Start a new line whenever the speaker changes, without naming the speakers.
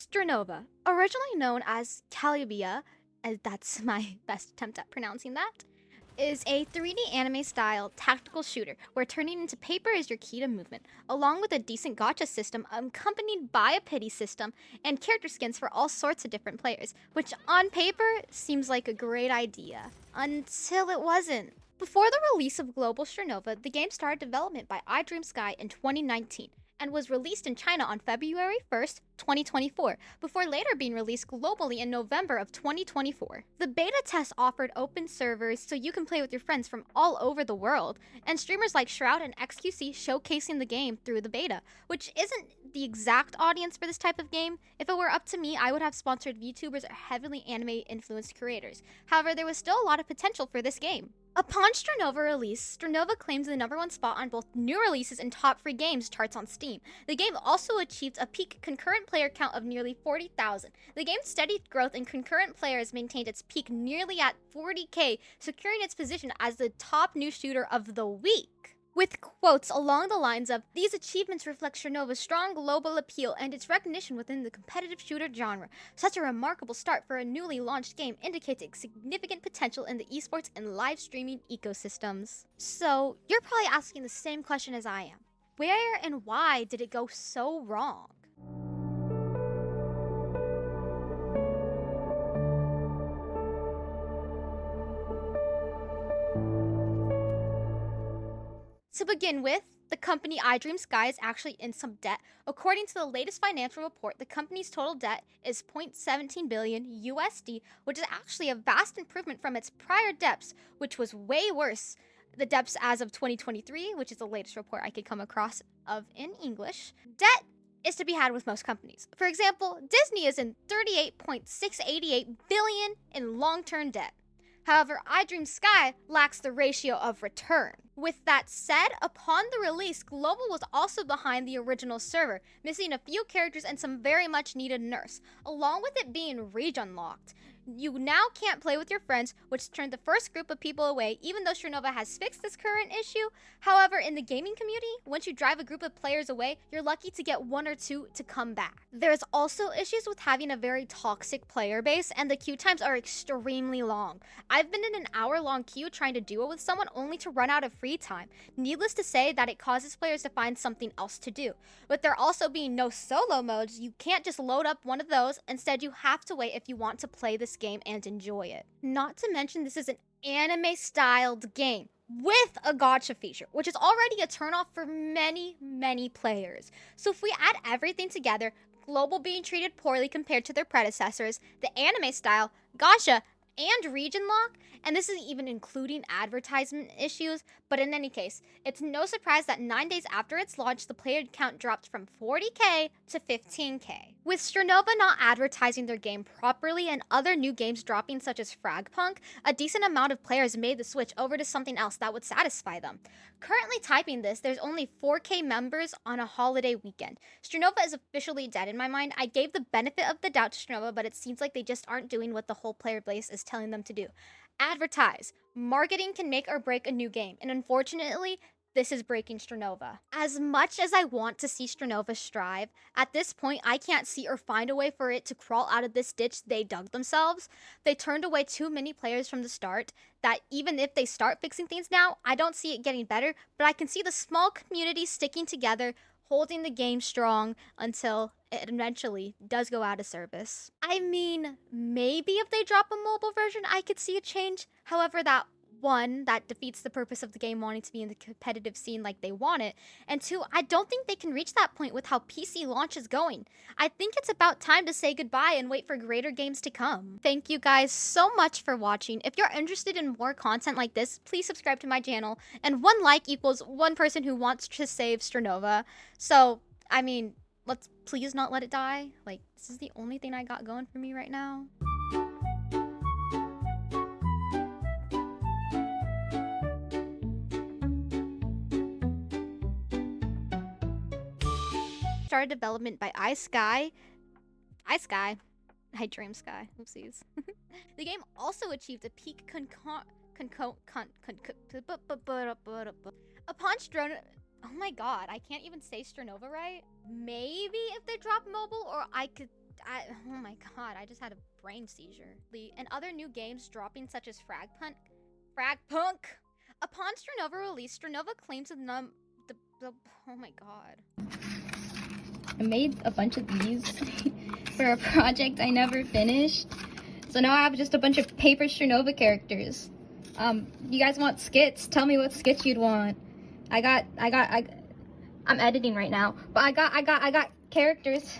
Strinova, originally known as Calibia, that's my best attempt at pronouncing that, is a 3D anime style tactical shooter where turning into paper is your key to movement, along with a decent gacha system accompanied by a pity system and character skins for all sorts of different players, which on paper seems like a great idea, until it wasn't. Before the release of Global Strinova, the game started development by iDream Sky in 2019 and was released in China on February 1st, 2024, before later being released globally in November of 2024. The beta test offered open servers so you can play with your friends from all over the world, and streamers like Shroud and XQC showcasing the game through the beta, which isn't the exact audience for this type of game. If it were up to me, I would have sponsored VTubers or heavily anime-influenced creators. However, there was still a lot of potential for this game. Upon Strinova release, Strinova claims the #1 spot on both new releases and top free games charts on Steam. The game also achieved a peak concurrent player count of nearly 40,000. The game's steady growth in concurrent players maintained its peak nearly at 40k, securing its position as the top new shooter of the week, with quotes along the lines of, "These achievements reflect Strinova's strong global appeal and its recognition within the competitive shooter genre. Such a remarkable start for a newly launched game indicates its significant potential in the esports and live streaming ecosystems." So, you're probably asking the same question as I am. Where and why did it go so wrong? To begin with, the company iDream Sky is actually in some debt. According to the latest financial report, the company's total debt is 0.17 billion USD, which is actually a vast improvement from its prior debts, which was way worse. The debts as of 2023, which is the latest report I could come across of in English. Debt is to be had with most companies. For example, Disney is in 38.688 billion in long-term debt. However, iDream Sky lacks the ratio of return. With that said, upon the release, Global was also behind the original server, missing a few characters and some very much needed nerfs, along with it being region locked. You now can't play with your friends, which turned the first group of people away, even though Strinova has fixed this current issue. However, in the gaming community, once you drive a group of players away, you're lucky to get one or two to come back. There's also issues with having a very toxic player base, and the queue times are extremely long. I've been in an hour-long queue trying to duo with someone only to run out of free time. Needless to say that it causes players to find something else to do. With there also being no solo modes, you can't just load up one of those. Instead, you have to wait if you want to play this game and enjoy it. Not to mention, this is an anime-styled game with a gacha feature, which is already a turnoff for many players. So if we add everything together, Global being treated poorly compared to their predecessors, the anime style, gacha, and region lock, and this is even including advertisement issues, but in any case, it's no surprise that 9 days after its launch, the player count dropped from 40k to 15k. With Strinova not advertising their game properly and other new games dropping such as Fragpunk, a decent amount of players made the switch over to something else that would satisfy them. Currently typing this, there's only 4k members on a holiday weekend. Strinova is officially dead in my mind. I gave the benefit of the doubt to Strinova, but it seems like they just aren't doing what the whole player base is telling them to do. Advertise. Marketing can make or break a new game, and unfortunately, this is breaking Strinova. As much as I want to see Strinova strive, at this point I can't see or find a way for it to crawl out of this ditch they dug themselves. They turned away too many players from the start that even if they start fixing things now, I don't see it getting better, but I can see the small community sticking together, holding the game strong until it eventually does go out of service. I mean, maybe if they drop a mobile version, I could see a change. However, that defeats the purpose of the game wanting to be in the competitive scene like they want it. And two, I don't think they can reach that point with how PC launch is going. I think it's about time to say goodbye and wait for greater games to come. Thank you guys so much for watching. If you're interested in more content like this, please subscribe to my channel. And 1 like equals 1 person who wants to save Strinova. So, I mean, let's please not let it die. Like, this is the only thing I got going for me right now. Started development by iDream Sky. Oopsies. The game also achieved a peak upon Strinova. Oh my god, I can't even say Strinova right. Maybe if they drop mobile, or I could Oh my god, I just had a brain seizure. And other new games dropping such as Fragpunk. Upon Strinova release, Strinova claims oh my god.
I made a bunch of these for a project I never finished. So now I have just a bunch of paper Strinova characters. You guys want skits? Tell me what skits you'd want. I'm editing right now, but I got characters.